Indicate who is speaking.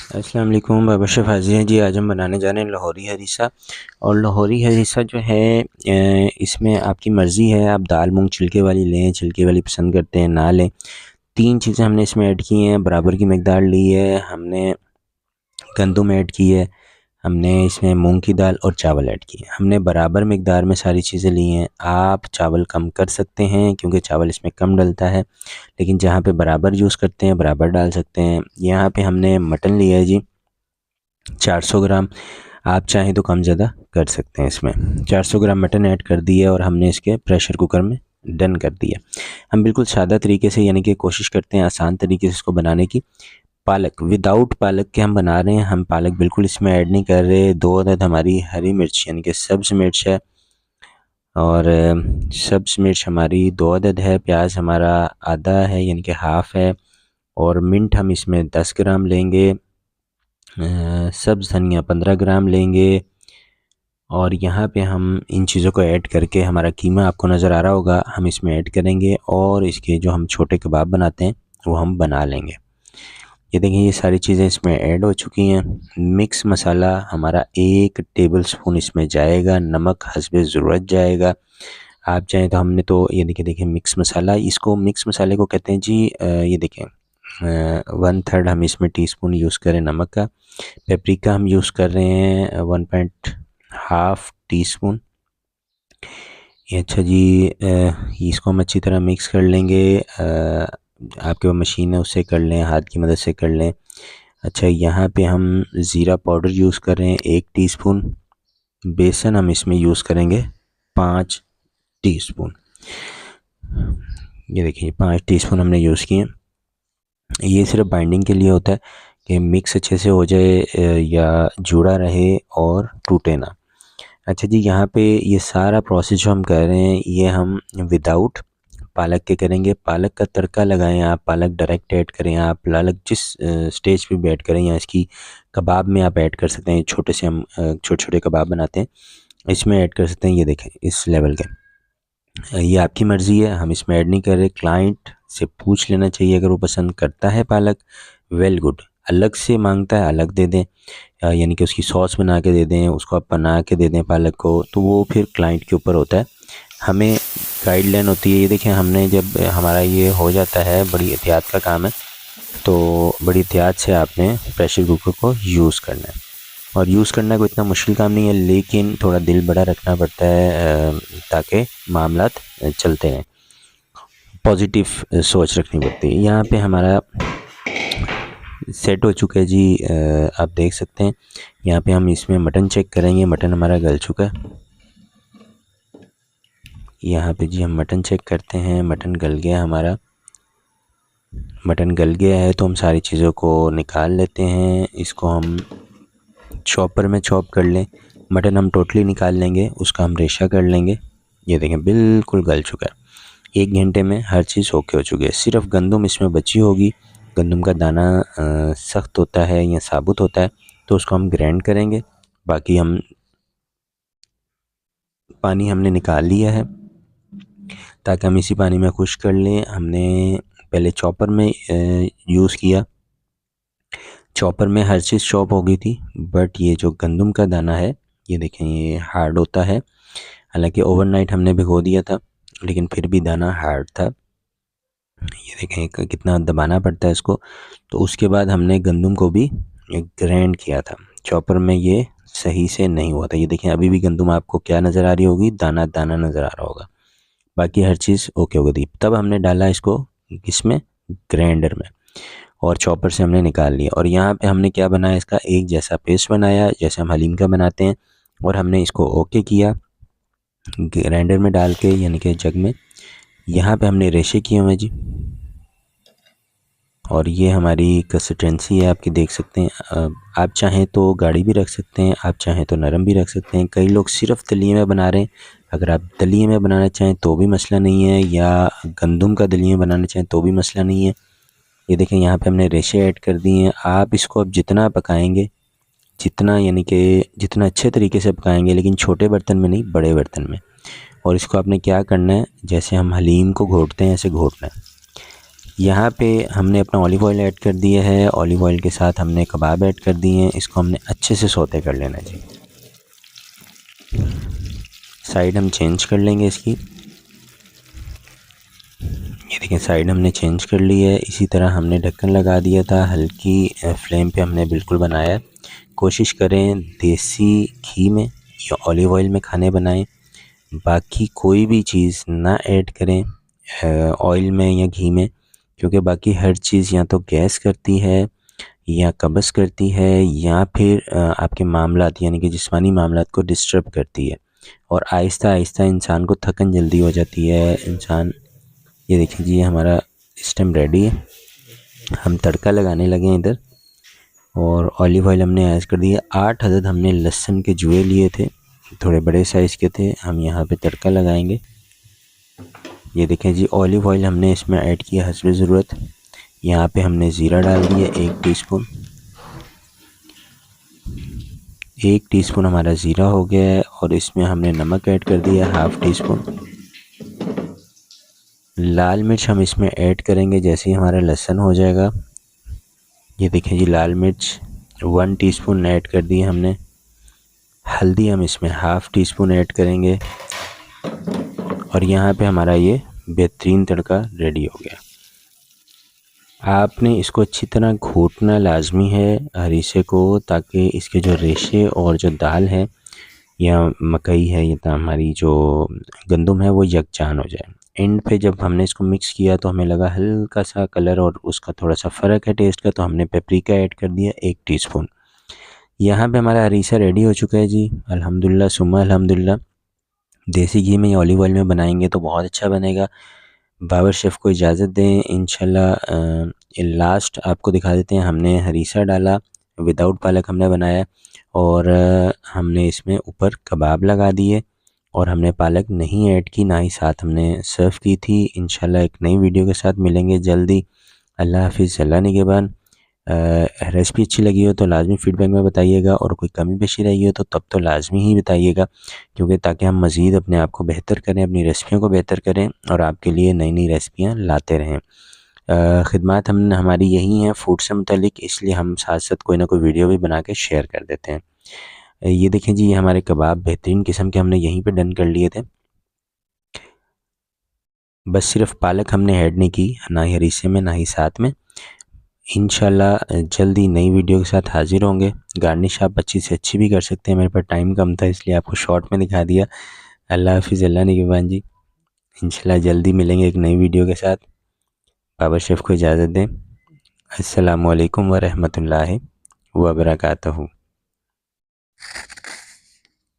Speaker 1: अस्सलाम वालेकुम, बशर हाज़िर हैं जी। आज हम बनाने जा रहे हैं लाहौरी हरीसा। और लाहौरी हरीसा जो है इसमें आपकी मर्ज़ी है, आप दाल मूंग छिलके वाली लें, छिलके वाली पसंद करते हैं ना लें। 3 चीज़ें हमने इसमें ऐड की हैं, बराबर की मकदार ली है हमने। गंदम ऐड की है हमने, इसमें मूंग की दाल और चावल ऐड किए हैं हमने। बराबर मकदार में सारी चीज़ें ली हैं। आप चावल कम कर सकते हैं क्योंकि चावल इसमें कम डलता है, लेकिन जहाँ पे बराबर यूज़ करते हैं बराबर डाल सकते हैं। यहाँ पे हमने मटन लिया है जी 400 ग्राम। आप चाहें तो कम ज़्यादा कर सकते हैं इसमें। 400 ग्राम मटन ऐड कर दिया और हमने इसके प्रेशर कुकर में डन कर दिया। हम बिल्कुल सादा तरीके से, यानी कि कोशिश करते हैं आसान तरीके से इसको बनाने की। पालक, विदाउट पालक के हम बना रहे हैं। हम पालक बिल्कुल इसमें ऐड नहीं कर रहे। 2 अदद हमारी हरी मिर्च यानी कि सब्ज़ मिर्च है, और सब्ज़ मिर्च हमारी 2 अदद है। प्याज हमारा आधा है यानी कि हाफ़ है। और मिंट हम इसमें 10 ग्राम लेंगे। सब्ज़ धनिया 15 ग्राम लेंगे। और यहाँ पे हम इन चीज़ों को ऐड करके, हमारा कीमा आपको नज़र आ रहा होगा, हम इसमें ऐड करेंगे और इसके जो हम छोटे कबाब बनाते हैं वो हम बना लेंगे। ये देखें, ये सारी चीज़ें इसमें ऐड हो चुकी हैं। मिक्स मसाला हमारा 1 टेबलस्पून इसमें जाएगा। नमक हस्बे ज़रूरत जाएगा। आप चाहें तो हमने तो ये देखिए मिक्स मसाला, इसको मिक्स मसाले को कहते हैं जी। ये देखें 1/3 हम इसमें टीस्पून यूज़ करें नमक का। पेपरिका हम यूज़ कर रहे हैं 1.5 टीस्पून। ये अच्छा जी, इसको हम अच्छी तरह मिक्स कर लेंगे। आपके पास मशीन है उससे कर लें, हाथ की मदद से कर लें। अच्छा, यहाँ पे हम ज़ीरा पाउडर यूज़ कर रहे हैं 1 टीस्पून। बेसन हम इसमें यूज़ करेंगे 5 टीस्पून। ये देखिए 5 टीस्पून हमने यूज़ किए। ये सिर्फ बाइंडिंग के लिए होता है कि मिक्स अच्छे से हो जाए, या जुड़ा रहे और टूटे ना। अच्छा जी, यहाँ पे ये सारा प्रोसेस जो हम कर रहे हैं ये हम विदाउट पालक के करेंगे। पालक का तड़का लगाएं आप, पालक डायरेक्ट ऐड करें आप, पालक जिस स्टेज पे भी ऐड करें, या इसकी कबाब में आप ऐड कर सकते हैं। छोटे से हम छोटे छोटे कबाब बनाते हैं, इसमें ऐड कर सकते हैं। ये देखें इस लेवल के। ये आपकी मर्ज़ी है, हम इसमें ऐड नहीं कर रहे। क्लाइंट से पूछ लेना चाहिए, अगर वो पसंद करता है पालक, वेल गुड। अलग से मांगता है अलग दे दें, यानी कि उसकी सॉस बना के दे दें, उसको आप बना के दे दें पालक को, तो वो फिर क्लाइंट के ऊपर होता है। हमें गाइडलाइन होती है। ये देखें, हमने जब हमारा ये हो जाता है, बड़ी एहतियात का काम है, तो बड़ी एहतियात से आपने प्रेशर कुकर को यूज़ करना है। और यूज़ करना कोई इतना मुश्किल काम नहीं है, लेकिन थोड़ा दिल बड़ा रखना पड़ता है ताकि मामलात चलते रहें। पॉजिटिव सोच रखनी पड़ती है। यहाँ पे हमारा सेट हो चुका है जी। आप देख सकते हैं यहाँ पे हम इसमें मटन चेक करेंगे। मटन हमारा गल चुका है। यहाँ पे जी हम मटन चेक करते हैं, मटन गल गया हमारा। मटन गल गया है तो हम सारी चीज़ों को निकाल लेते हैं। इसको हम चॉपर में चॉप कर लें। मटन हम टोटली निकाल लेंगे, उसका हम रेशा कर लेंगे। ये देखें बिल्कुल गल चुका है। 1 घंटे में हर चीज़ ओके हो चुकी है। सिर्फ गंदम इसमें बची होगी। गंदम का दाना सख्त होता है या साबुत होता है, तो उसको हम ग्राइंड करेंगे। बाकी हम पानी हमने निकाल लिया है ताकि हम इसी पानी में खुश कर लें। हमने पहले चॉपर में यूज़ किया। चॉपर में हर चीज़ चॉप हो गई थी, बट ये जो गंदम का दाना है, ये देखें ये हार्ड होता है। हालांकि ओवरनाइट हमने भिगो दिया था, लेकिन फिर भी दाना हार्ड था। ये देखें कितना दबाना पड़ता है इसको। तो उसके बाद हमने गंदम को भी ग्राइंड किया था। चॉपर में ये सही से नहीं हुआ था। ये देखें अभी भी गंदम आपको क्या नज़र आ रही होगी, दाना दाना नज़र आ रहा होगा। बाकी हर चीज़ ओके हो गई थी। तब हमने डाला इसको इसमें, ग्राइंडर में, और चॉपर से हमने निकाल लिया। और यहाँ पे हमने क्या बनाया, इसका एक जैसा पेस्ट बनाया जैसे हम हलीम का बनाते हैं। और हमने इसको ओके किया ग्राइंडर में डाल के, यानी कि जग में। यहाँ पे हमने रेशे किए हुए जी, और ये हमारी कंसिस्टेंसी है आपकी देख सकते हैं। आप चाहें तो गाढ़ी भी रख सकते हैं, आप चाहें तो नरम भी रख सकते हैं। कई लोग सिर्फ दलिये में बना रहे हैं। अगर आप दलिये में बनाना चाहें तो भी मसला नहीं है, या गंदम का दलिया बनाना चाहें तो भी मसला नहीं है। ये देखें यहाँ पे हमने रेशे ऐड कर दिए हैं। आप इसको अब जितना पकाएंगे, जितना यानी कि जितना अच्छे तरीके से पकाएंगे, लेकिन छोटे बर्तन में नहीं, बड़े बर्तन में। और इसको आपने क्या करना है, जैसे हम हलीम को घोटते हैं ऐसे घोटना है। यहाँ पे हमने अपना ऑलिव ऑयल ऐड कर दिया है। ऑलिव ऑयल के साथ हमने कबाब ऐड कर दिए हैं। इसको हमने अच्छे से सौते कर लेना है जी। साइड हम चेंज कर लेंगे इसकी। ये देखें साइड हमने चेंज कर ली है। इसी तरह हमने ढक्कन लगा दिया था, हल्की फ्लेम पे हमने बिल्कुल बनाया। कोशिश करें देसी घी में या ऑलिव ऑयल में खाने बनाएं। बाकी कोई भी चीज़ ना ऐड करें ऑयल में या घी में, क्योंकि बाकी हर चीज़ या तो गैस करती है या कब्ज़ करती है या फिर आपके मामलात यानी कि जिस्मानी मामलात को डिस्टर्ब करती है और आहिस्ता आहिस्ता इंसान को थकन जल्दी हो जाती है इंसान। ये देखिए जी हमारा सिस्टम रेडी है। हम तड़का लगाने लगे हैं इधर और ऑलिव ऑयल हमने ऐड कर दिया। 8 अदद हमने लहसुन के जुए लिए थे, थोड़े बड़े साइज़ के थे। हम यहाँ पे तड़का लगाएंगे। ये देखें जी ऑलिव ऑयल हमने इसमें ऐड किया हस्ब ज़रूरत। यहाँ पे हमने ज़ीरा डाल दिया 1 टीस्पून। 1 टीस्पून हमारा ज़ीरा हो गया है और इसमें हमने नमक ऐड कर दिया हाफ़ टीस्पून। लाल मिर्च हम इसमें ऐड करेंगे जैसे ही हमारा लहसुन हो जाएगा। ये देखें जी लाल मिर्च 1 टीस्पून ऐड कर दी हमने। हल्दी हम इसमें हाफ़ टीस्पून ऐड करेंगे और यहाँ पे हमारा ये बेहतरीन तड़का रेडी हो गया। आपने इसको अच्छी तरह घोटना लाजमी है हरीसे को, ताकि इसके जो रेशे और जो दाल है या मकई है या हमारी जो गंदम है वो यकजान हो जाए। एंड पे जब हमने इसको मिक्स किया तो हमें लगा हल्का सा कलर और उसका थोड़ा सा फ़र्क है टेस्ट का, तो हमने पेपरिका ऐड कर दिया 1 टीस्पून। यहाँ पे हमारा हरीसा रेडी हो चुका है जी। अल्हम्दुलिल्लाह सुम्मा अल्हम्दुलिल्लाह। देसी घी में या ऑलिव ऑयल में बनाएंगे तो बहुत अच्छा बनेगा। बाबर शेफ़ को इजाज़त दें इंशाल्लाह। लास्ट आपको दिखा देते हैं। हमने हरीसा डाला, विदाउट पालक हमने बनाया और हमने इसमें ऊपर कबाब लगा दिए और हमने पालक नहीं ऐड की, ना ही साथ हमने सर्व की थी। इंशाल्लाह एक नई वीडियो के साथ मिलेंगे जल्दी। अल्लाह हाफ़िज़, अल्लाह निगहबान। रेसिपी अच्छी लगी हो तो लाजमी फ़ीडबैक में बताइएगा और कोई कमी पेशी रही हो तो तब तो लाजमी ही बताइएगा, क्योंकि ताकि हम मज़ीद अपने आप को बेहतर करें, अपनी रेसिपियों को बेहतर करें और आपके लिए नई नई रेसिपियाँ लाते रहें। ख़िदमत हमारी यही हैं फूड से मुतल्लिक, इसलिए हम साथ साथ कोई ना कोई वीडियो भी बना के शेयर कर देते हैं। ये देखें जी ये हमारे कबाब बेहतरीन किस्म के हमने यहीं पे डन कर लिए थे। बस सिर्फ पालक हमने ऐड नहीं की, ना ही हरीसे में ना ही साथ में। इंशाल्लाह जल्दी नई वीडियो के साथ हाज़िर होंगे। गार्निश आप अच्छी से अच्छी भी कर सकते हैं, मेरे पास टाइम कम था इसलिए आपको शॉर्ट में दिखा दिया। अल्लाह हाफ़िज़, अल्लाह निगहबान जी। इंशाल्लाह जल्दी मिलेंगे एक नई वीडियो के साथ। बाबर शेफ़ को इजाज़त दें। अस्सलामु अलैकुम व रहमतुल्लाहि व बरकातहू।